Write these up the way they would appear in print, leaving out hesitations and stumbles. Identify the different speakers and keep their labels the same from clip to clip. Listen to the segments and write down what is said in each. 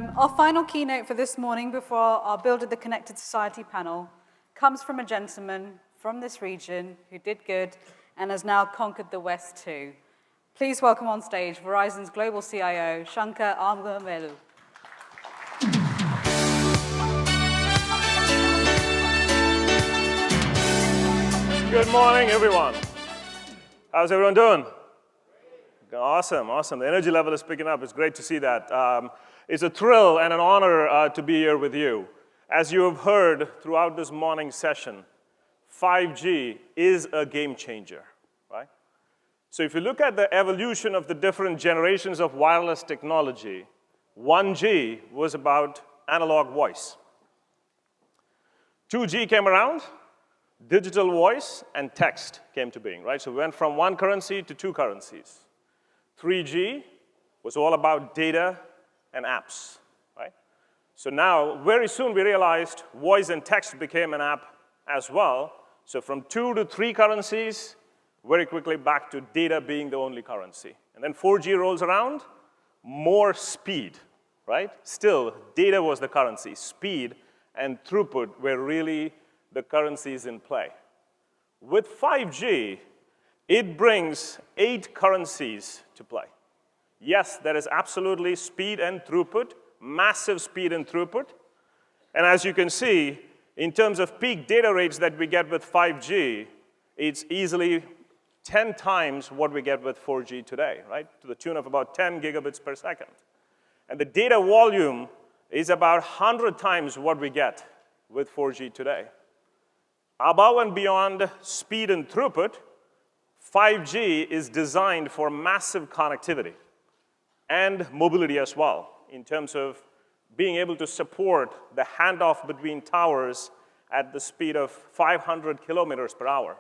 Speaker 1: Our final keynote for this morning before our Build the Connected Society panel comes from a gentleman from this region who did good and has now conquered the West too. Please welcome on stage Verizon's global CIO, Shankar Arumugavelu.
Speaker 2: Good morning, everyone. How's everyone doing? Awesome, awesome. The energy level is picking up. It's great to see that. It's a thrill and an honor to be here with you. As you have heard throughout this morning's session, 5G is a game changer, right? So if you look at the evolution of the different generations of wireless technology, 1G was about analog voice. 2G came around, digital voice and text came to being, right? So we went from one currency to two currencies. 3G was all about data and apps, right? So now, very soon we realized voice and text became an app as well. So from 2 to 3 currencies, very quickly back to data being the only currency. And then 4G rolls around, more speed, right? Still, data was the currency. Speed and throughput were really the currencies in play. With 5G, it brings 8 currencies to play. Yes, there is absolutely speed and throughput, massive speed and throughput. And as you can see, in terms of peak data rates that we get with 5G, it's easily 10 times what we get with 4G today, right? To the tune of about 10 gigabits per second. And the data volume is about 100 times what we get with 4G today. Above and beyond speed and throughput, 5G is designed for massive connectivity and mobility as well, in terms of being able to support the handoff between towers at the speed of 500 kilometers per hour,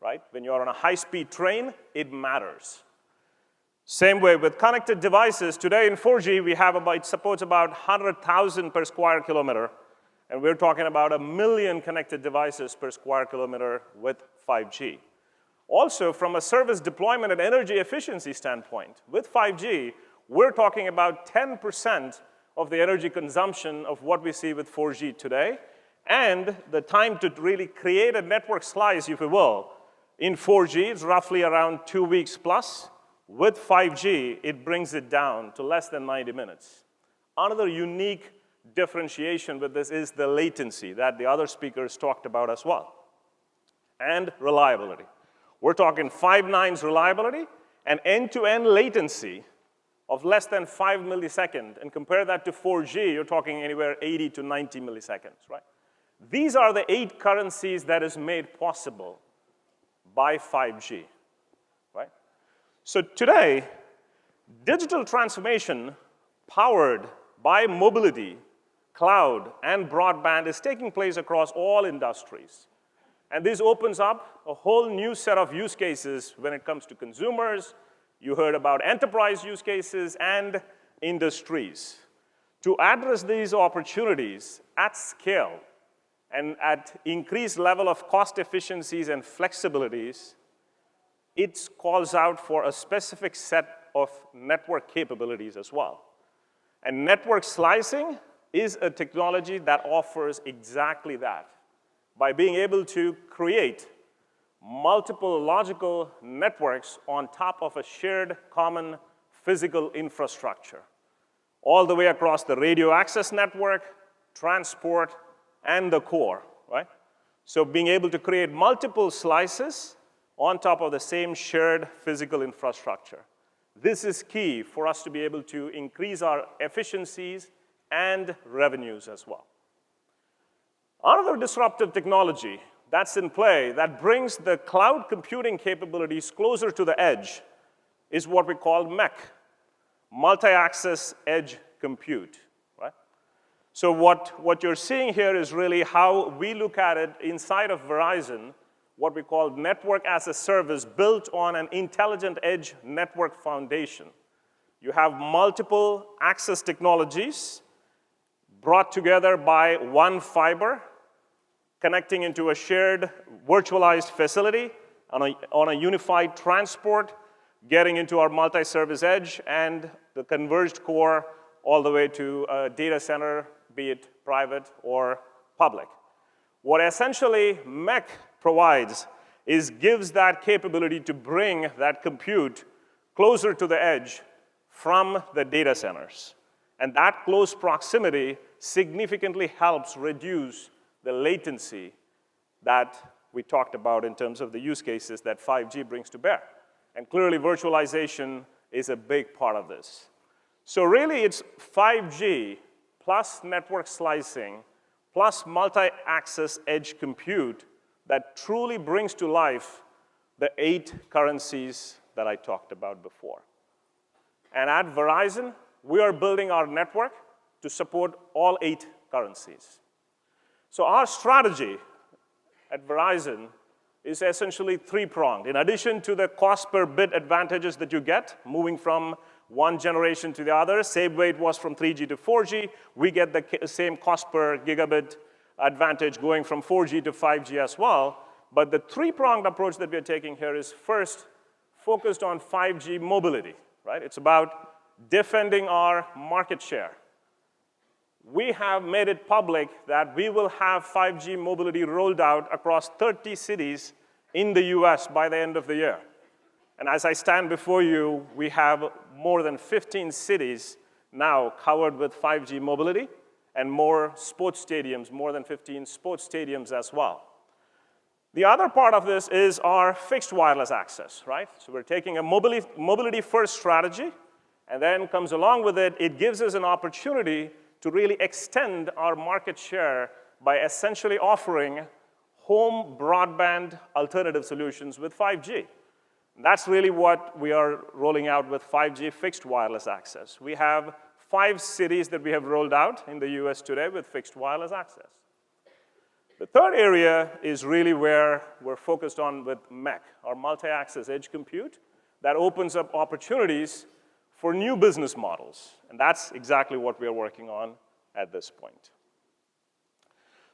Speaker 2: right? When you're on a high-speed train, it matters. Same way with connected devices. Today in 4G, it supports about 100,000 per square kilometer, and we're talking about 1 million connected devices per square kilometer with 5G. Also, from a service deployment and energy efficiency standpoint, with 5G, we're talking about 10% of the energy consumption of what we see with 4G today, and the time to really create a network slice, if you will, in 4G is roughly around 2 weeks plus. With 5G, it brings it down to less than 90 minutes. Another unique differentiation with this is the latency that the other speakers talked about as well, and reliability. We're talking 5 nines reliability and end-to-end latency of less than 5 milliseconds. And compare that to 4G, you're talking anywhere 80 to 90 milliseconds, right? These are the 8 currencies that is made possible by 5G, right? So today, digital transformation powered by mobility, cloud, and broadband is taking place across all industries. And this opens up a whole new set of use cases when it comes to consumers. You heard about enterprise use cases and industries. To address these opportunities at scale and at increased level of cost efficiencies and flexibilities, it calls out for a specific set of network capabilities as well. And network slicing is a technology that offers exactly that, by being able to create multiple logical networks on top of a shared common physical infrastructure, all the way across the radio access network, transport, and the core, right? So being able to create multiple slices on top of the same shared physical infrastructure. This is key for us to be able to increase our efficiencies and revenues as well. Another disruptive technology that's in play that brings the cloud computing capabilities closer to the edge is what we call MEC, multi-access edge compute, right? So what you're seeing here is really how we look at it inside of Verizon, what we call network as a service built on an intelligent edge network foundation. You have multiple access technologies brought together by one fiber, connecting into a shared virtualized facility on a unified transport, getting into our multi-service edge and the converged core all the way to a data center, be it private or public. What essentially MEC provides is gives that capability to bring that compute closer to the edge from the data centers. And that close proximity significantly helps reduce the latency that we talked about in terms of the use cases that 5G brings to bear. And clearly, virtualization is a big part of this. So really, it's 5G plus network slicing plus multi-access edge compute that truly brings to life the 8 currencies that I talked about before. And at Verizon, we are building our network to support all 8 currencies. So our strategy at Verizon is essentially 3-pronged. In addition to the cost per bit advantages that you get, moving from one generation to the other, same way it was from 3G to 4G, we get the same cost per gigabit advantage going from 4G to 5G as well. But the 3-pronged approach that we're taking here is first focused on 5G mobility, right? It's about defending our market share. We have made it public that we will have 5G mobility rolled out across 30 cities in the US by the end of the year. And as I stand before you, we have more than 15 cities now covered with 5G mobility and more sports stadiums, more than 15 sports stadiums as well. The other part of this is our fixed wireless access, right? So we're taking a mobility-first strategy, and then comes along with it, it gives us an opportunity to really extend our market share by essentially offering home broadband alternative solutions with 5G. And that's really what we are rolling out with 5G fixed wireless access. We have 5 cities that we have rolled out in the US today with fixed wireless access. The third area is really where we're focused on with MEC, our multi-access edge compute, that opens up opportunities for new business models. And that's exactly what we are working on at this point.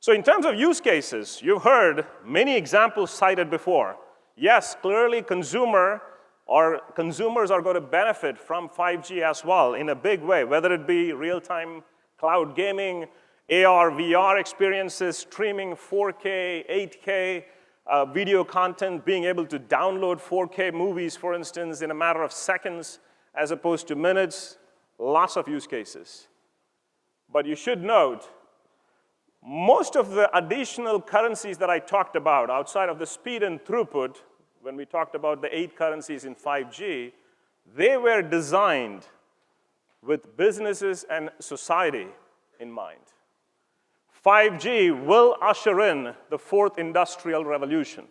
Speaker 2: So in terms of use cases, you've heard many examples cited before. Yes, clearly consumers are going to benefit from 5G as well in a big way, whether it be real-time cloud gaming, AR, VR experiences, streaming 4K, 8K, video content, being able to download 4K movies, for instance, in a matter of seconds as opposed to minutes, lots of use cases. But you should note, most of the additional currencies that I talked about, outside of the speed and throughput, when we talked about the 8 currencies in 5G, they were designed with businesses and society in mind. 5G will usher in the 4th industrial revolution.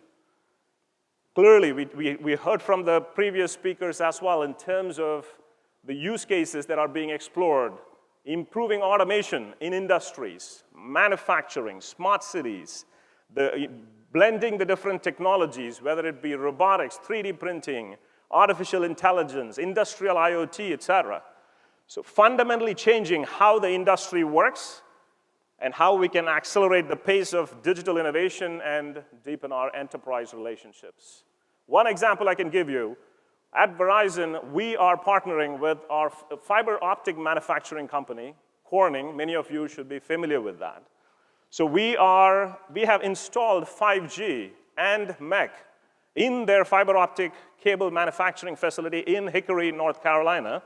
Speaker 2: Clearly, we heard from the previous speakers as well in terms of the use cases that are being explored, improving automation in industries, manufacturing, smart cities, blending the different technologies, whether it be robotics, 3D printing, artificial intelligence, industrial IoT, et cetera. So fundamentally changing how the industry works and how we can accelerate the pace of digital innovation and deepen our enterprise relationships. One example I can give you, at Verizon, we are partnering with our fiber optic manufacturing company, Corning. Many of you should be familiar with that. So we have installed 5G and MEC in their fiber optic cable manufacturing facility in Hickory, North Carolina.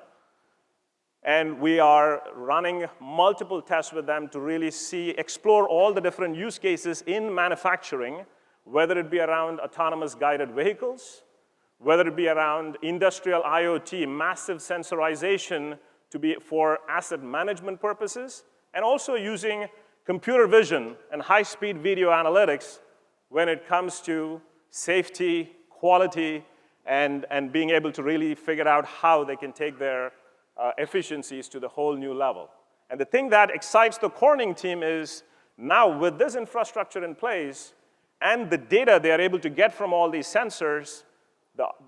Speaker 2: And we are running multiple tests with them to really explore all the different use cases in manufacturing, whether it be around autonomous guided vehicles, whether it be around industrial IoT, massive sensorization for asset management purposes, and also using computer vision and high-speed video analytics when it comes to safety, quality, and being able to really figure out how they can take their efficiencies to the whole new level. And the thing that excites the Corning team is now with this infrastructure in place and the data they are able to get from all these sensors,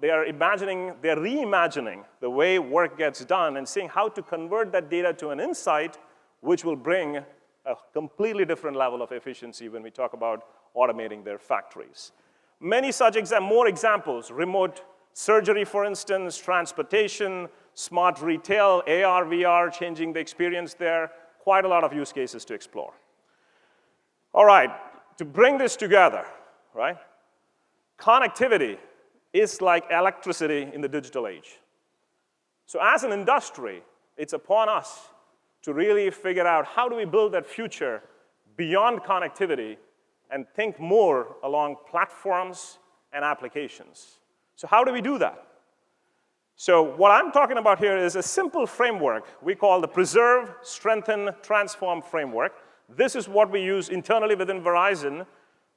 Speaker 2: they are reimagining the way work gets done and seeing how to convert that data to an insight which will bring a completely different level of efficiency when we talk about automating their factories. Many such more examples, remote surgery, for instance, transportation, smart retail, AR, VR, changing the experience there. Quite a lot of use cases to explore. All right, to bring this together, right? Connectivity is like electricity in the digital age. So as an industry, it's upon us to really figure out how do we build that future beyond connectivity and think more along platforms and applications. So how do we do that? So what I'm talking about here is a simple framework we call the Preserve, Strengthen, Transform framework. This is what we use internally within Verizon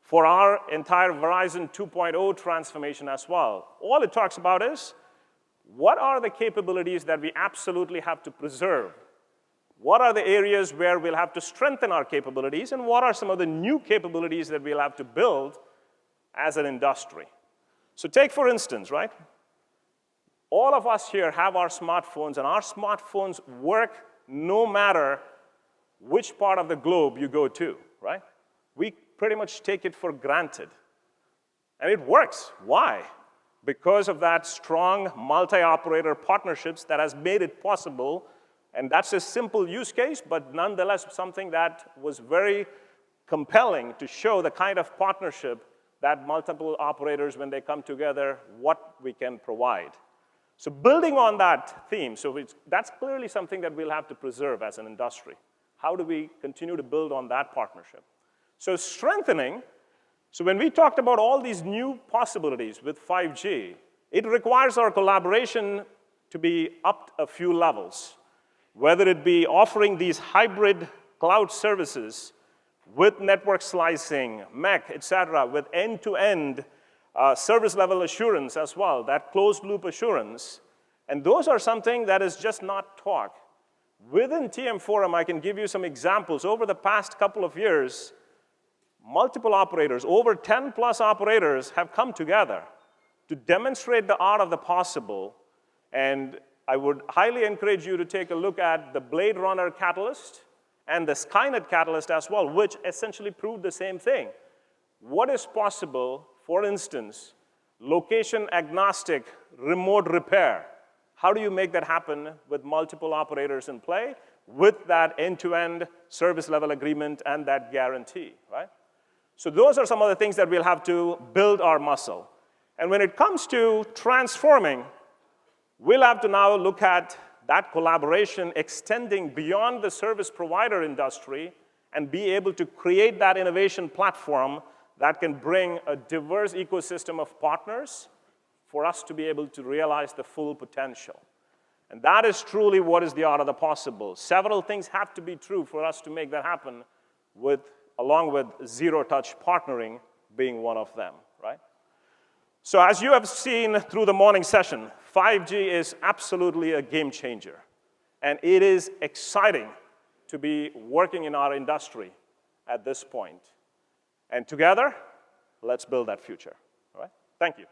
Speaker 2: for our entire Verizon 2.0 transformation as well. All it talks about is, what are the capabilities that we absolutely have to preserve? What are the areas where we'll have to strengthen our capabilities? And what are some of the new capabilities that we'll have to build as an industry? So take, for instance, right? All of us here have our smartphones, and our smartphones work no matter which part of the globe you go to, right? We pretty much take it for granted. And it works. Why? Because of that strong multi-operator partnerships that has made it possible. And that's a simple use case, but nonetheless something that was very compelling to show the kind of partnership that multiple operators, when they come together, what we can provide. So building on that theme, that's clearly something that we'll have to preserve as an industry. How do we continue to build on that partnership? So strengthening, so when we talked about all these new possibilities with 5G, it requires our collaboration to be up a few levels, whether it be offering these hybrid cloud services with network slicing, MEC, et cetera, with end-to-end service level assurance as well, that closed loop assurance. And those are something that is just not talk. Within TM Forum, I can give you some examples. Over the past couple of years, multiple operators, over 10 plus operators have come together to demonstrate the art of the possible. And I would highly encourage you to take a look at the Blade Runner Catalyst and the Skynet Catalyst as well, which essentially proved the same thing. What is possible, for instance, location agnostic remote repair? How do you make that happen with multiple operators in play with that end-to-end service level agreement and that guarantee, right? So those are some of the things that we'll have to build our muscle. And when it comes to transforming, we'll have to now look at that collaboration extending beyond the service provider industry and be able to create that innovation platform that can bring a diverse ecosystem of partners for us to be able to realize the full potential. And that is truly what is the art of the possible. Several things have to be true for us to make that happen, along with zero-touch partnering being one of them, right? So as you have seen through the morning session, 5G is absolutely a game changer. And it is exciting to be working in our industry at this point. And together, let's build that future, all right? Thank you.